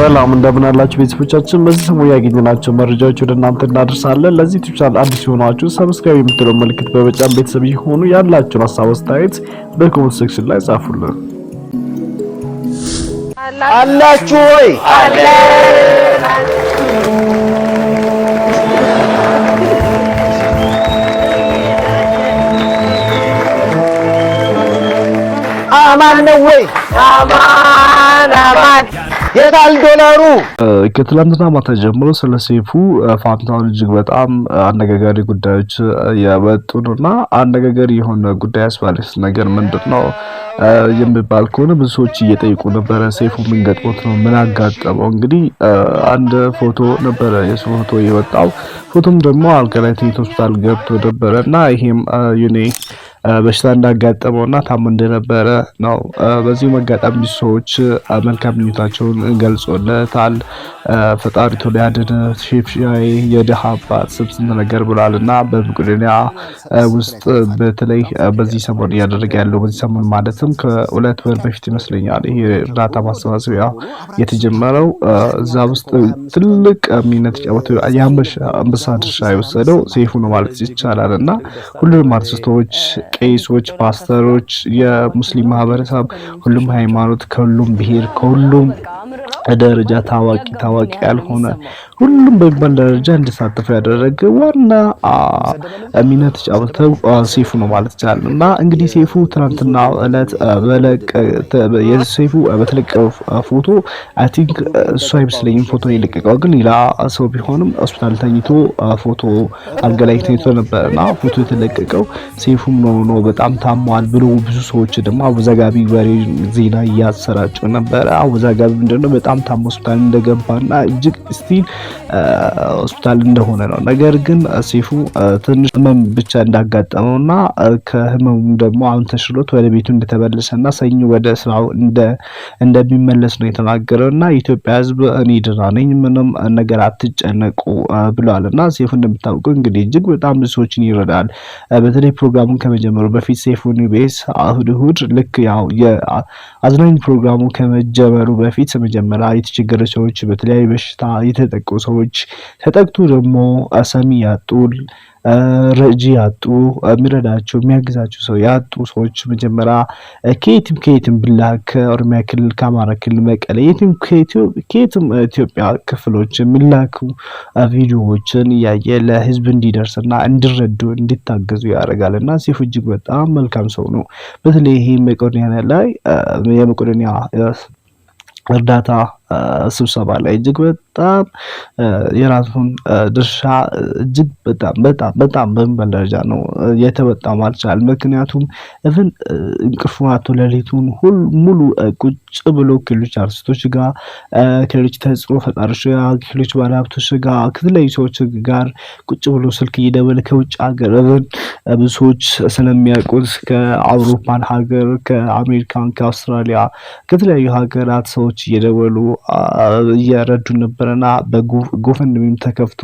ሰላም እንደምን አላችሁ ቤተሰቦቻችን። በዚህ ሰሞን ያገኘናቸው መረጃዎች ወደ እናንተ እናደርሳለን። ለዚህ ዩቲዩብ ቻናል አዲስ የሆናችሁ ሰብስክራይብ የምትለው ምልክት በመጫን ቤተሰብ ይሁኑ። ያላችሁን ሀሳብ አስተያየት በኮሜንት ሴክሽን ላይ ጻፉልን። አላችሁ ወይ? አማን ነው ወይ? አማን የታል ዶላሩ? ከትላንትና ማታ ጀምሮ ስለ ሰይፉ ፋንታሁን እጅግ በጣም አነጋጋሪ ጉዳዮች ያወጡ ነውና አነጋጋሪ የሆነ ጉዳይ አስባለስ ነገር ምንድነው የሚባል ከሆነ ብዙ ሰዎች እየጠየቁ ነበረ። ሰይፉ ምን ገጥሞት ነው? ምን አጋጠመው? እንግዲህ አንድ ፎቶ ነበረ የሱ ፎቶ የወጣው። ፎቶም ደግሞ አልጋ ላይ ተኝቶ ሆስፒታል ገብቶ ነበረና ይሄም በሽታ እንዳጋጠመውና ታሞ እንደነበረ ነው። በዚህ መጋጠም ሰዎች መልካም ምኞታቸውን ገልጾለታል። ፈጣሪ ቶሎ ያድን ሼፍሻይ የደሃ አባት ስንት ነገር ብሏልና በመቄዶንያ ውስጥ በተለይ በዚህ ሰሞን እያደረገ ያለው በዚህ ሰሞን ማለትም ከሁለት ወር በፊት ይመስለኛል ይሄ እርዳታ ማሰባሰቢያ የተጀመረው እዛ ውስጥ ትልቅ ሚና ተጫወተው የአንበሳ ድርሻ የወሰደው ሰይፉ ነው ማለት ይቻላልና ሁሉም አርቲስቶች፣ ቄሶች፣ ፓስተሮች፣ የሙስሊም ማህበረሰብ፣ ሁሉም ሃይማኖት፣ ከሁሉም ብሔር፣ ከሁሉም ደረጃ ታዋቂ ያልሆነ ሁሉም በሚባል ደረጃ እንዲሳተፉ ያደረገ ዋና ሚና ተጫወተው ሰይፉ ነው ማለት ይቻላል። እና እንግዲህ ሰይፉ ትናንትና ዕለት በተለቀቀው ፎቶ አይ ቲንክ እሱ አይመስለኝም ፎቶ የለቀቀው ግን ሌላ ሰው ቢሆንም ሆስፒታል ተኝቶ ፎቶ አልጋ ላይ ተኝቶ ነበርና ፎቶ የተለቀቀው ሰይፉም ነው በጣም ታሟል ብሎ ብዙ ሰዎች ደግሞ አወዛጋቢ ወሬ ዜና እያሰራጩ ነበር። አወዛጋቢ ምንድነው? በጣም ታሞ ሆስፒታል እንደገባና እጅግ ስቲል ሆስፒታል እንደሆነ ነው። ነገር ግን ሰይፉ ትንሽ ህመም ብቻ እንዳጋጠመውና ከህመሙ ደግሞ አሁን ተሽሎት ወደ ቤቱ እንደተመለሰና ሰኞ ወደ ስራው እንደሚመለስ ነው የተናገረውና የኢትዮጵያ ሕዝብ እኔ ደህና ነኝ ምንም ነገር አትጨነቁ ብሏልና ሰይፉ እንደምታውቁት እንግዲህ እጅግ በጣም ብዙ ሰዎችን ይረዳል። በተለይ ፕሮግራሙን ከመጀመሩ በፊት ሰይፉ ኒቤስ እሁድ ልክ ያው የአዝናኝ ፕሮግራሙ ከመጀመሩ በፊት መጀመሪያ የተቸገረ ሰዎች በተለያዩ በሽታ የተጠቁ ሰዎች ተጠቅቶ ደግሞ ሰሚ ያጡ ረጂ ያጡ የሚረዳቸው የሚያግዛቸው ሰው ያጡ ሰዎች መጀመሪያ ከየትም ብላክ ከኦሮሚያ ክልል ከአማራ ክልል መቀሌ ከየትም ኢትዮጵያ ክፍሎች የሚላኩ ቪዲዮዎችን እያየ ለህዝብ እንዲደርስና እንዲረዱ እንዲታገዙ ያደርጋልና ሰይፉ እጅግ በጣም መልካም ሰው ነው። በተለይ ይሄ መቄዶንያ ላይ የመቄዶንያ እርዳታ ስብሰባ ላይ እጅግ በጣም የራሱን ድርሻ እጅግ በጣም በሚባል ደረጃ ነው የተወጣ ማለት ይችላል። ምክንያቱም even እንቅልፉን ሌሊቱን ሙሉ ቁጭ ብሎ ከሌሎች አርቲስቶች ጋር ከሌሎች ተጽዕኖ ፈጣሪዎች ጋር ከሌሎች ባለሀብቶች ጋር ከተለያዩ ሰዎች ጋር ቁጭ ብሎ ስልክ እየደወለ ከውጭ ሀገር ብዙ ሰዎች ስለሚያውቁት ከአውሮፓን ሀገር ከአሜሪካን ከአውስትራሊያ ከተለያዩ ሀገራት ሰዎች እየደወሉ እየረዱ ነበርና በጎፈንድሚም ተከፍቶ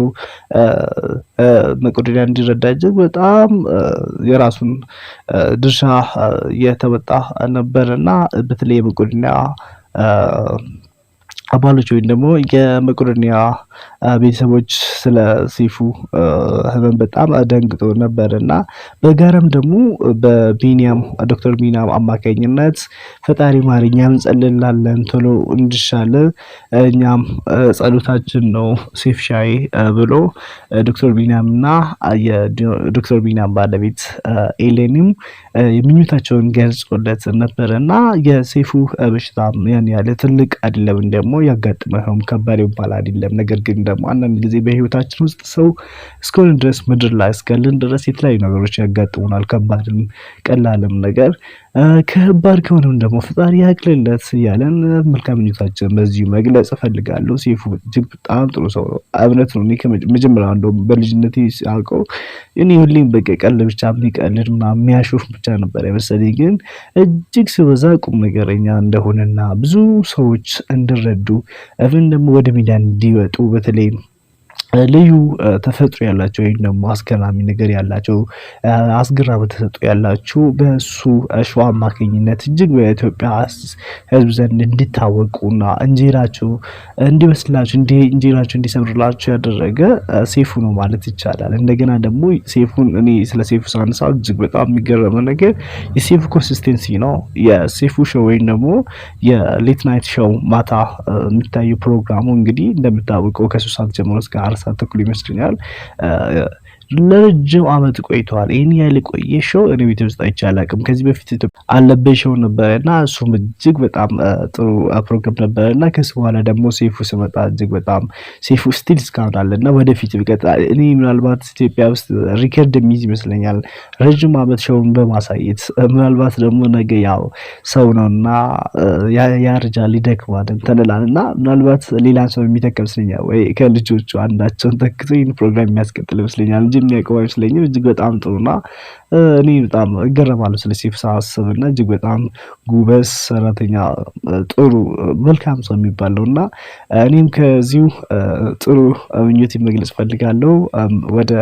መቄዶንያ እንዲረዳ እጅግ በጣም የራሱን ድርሻ የተወጣ ነበርና በተለይ መቄዶንያ አባሎች ወይም ደግሞ የመቄዶንያ ቤተሰቦች ስለ ሰይፉ ህመም በጣም ደንግጦ ነበርና በጋራም ደግሞ በቢኒያም ዶክተር ቢኒያም አማካኝነት ፈጣሪ ማርኛም ጸልላለን ቶሎ እንዲሻለ እኛም ጸሎታችን ነው ሴፍሻይ ብሎ ዶክተር ቢኒያምና የዶክተር ቢኒያም ባለቤት ኤሌኒም የምኞታቸውን ገልጾለት ነበርና የሰይፉ በሽታ ያን ያለ ትልቅ አይደለም ደግሞ ያጋጥመው ከባድ ይባል አይደለም። ነገር ግን ደግሞ አንዳንድ ጊዜ በህይወታችን ውስጥ ሰው እስከሆነ ድረስ ምድር ላይ እስካለን ድረስ የተለያዩ ነገሮች ያጋጥሙናል። ከባድም ቀላልም ነገር ከባድ ከሆነም ደግሞ ፈጣሪ ያቅልለት ያለን መልካም ምኞታችን በዚሁ መግለጽ እፈልጋለሁ። ሰይፉ እጅግ በጣም ጥሩ ሰው ነው። እውነት ነው። እኔ ከመጀመሪያው እንደውም በልጅነቴ ሳውቀው እኔ ሁሌም በቃ ቀልድ ብቻ የሚቀልድ ምናምን የሚያሾፍ ብቻ ነበር የመሰለኝ። ግን እጅግ ሲበዛ ቁም ነገረኛ እንደሆነና ብዙ ሰዎች እንዲረዱ even ደግሞ ወደ ሚዲያ እንዲወጡ በተለይ ልዩ ተፈጥሮ ያላቸው ወይም ደግሞ አስገራሚ ነገር ያላቸው አስገራሚ ተሰጥኦ ያላቸው በሱ ሾው አማካኝነት እጅግ በኢትዮጵያ ሕዝብ ዘንድ እንዲታወቁና እንጀራቸው እንዲበስላቸው እንጀራቸው እንዲሰምርላቸው ያደረገ ሴፉ ነው ማለት ይቻላል። እንደገና ደግሞ ሴፉን እኔ ስለ ሴፉ ሳነሳ እጅግ በጣም የሚገርመው ነገር የሴፉ ኮንሲስተንሲ ነው። የሴፉ ሾው ወይም ደግሞ የሌት ናይት ሾው ማታ የሚታየው ፕሮግራሙ እንግዲህ እንደምታወቀው ከ3 ሰዓት ጀምሮ እስከ 4 ሰዓት ተኩል ይመስለኛል ለረጅም ዓመት ቆይቷል። ይሄን ያህል ቆየ ሾው እኔ ቤት ውስጥ አይቼ አላውቅም። ከዚህ በፊት ኢትዮጵያ አለበት ሾው ነበርና እሱም እጅግ በጣም ጥሩ ፕሮግራም ነበርና ከሱ በኋላ ደግሞ ሴፉ ሲመጣ እጅግ በጣም ሴፉ ስቲል እስካሁን አለና ወደፊት ቢቀጥል እኔ ምናልባት ኢትዮጵያ ውስጥ ሪከርድ የሚይዝ ይመስለኛል ረጅም ዓመት ሾውን በማሳየት ምናልባት ደግሞ ነገ ያው ሰው ነውና ያርጃል ይደክማል እንተላልና ምናልባት ሌላ ሰው የሚተካ ይመስለኛል ወይ ከልጆቹ አንዳቸውን ተክቶ ይህን ፕሮግራም የሚያስቀጥል ይመስለኛል እንጂ የሚያውቀው አይመስለኝም። እጅግ በጣም ጥሩና እኔ በጣም እገረማለሁ ስለ ሴፍ ሳስብና እጅግ በጣም ጉበዝ ሰራተኛ ጥሩ መልካም ሰው የሚባለውና እኔም ከዚሁ ጥሩ ምኞት መግለጽ ፈልጋለሁ። ወደ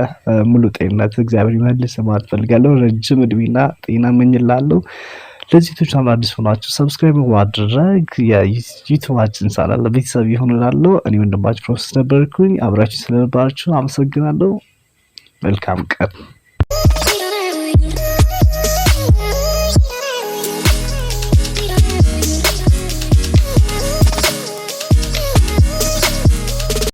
ሙሉ ጤንነት እግዚአብሔር ይመልስ ማለት ፈልጋለሁ። ረጅም እድሜና ጤና እመኝላለሁ። ለዚህ ዩቲዩብ ቻናል አዲስ ሆናችሁ ሰብስክራይብ ማድረግ የዩቲዩባችን ቻናል ቤተሰብ ይሆናሉ። እኔ ወንድማችሁ ፕሮሰስ ነበርኩኝ። አብራችሁ ስለነበራችሁ አመሰግናለሁ። መልካም ቀን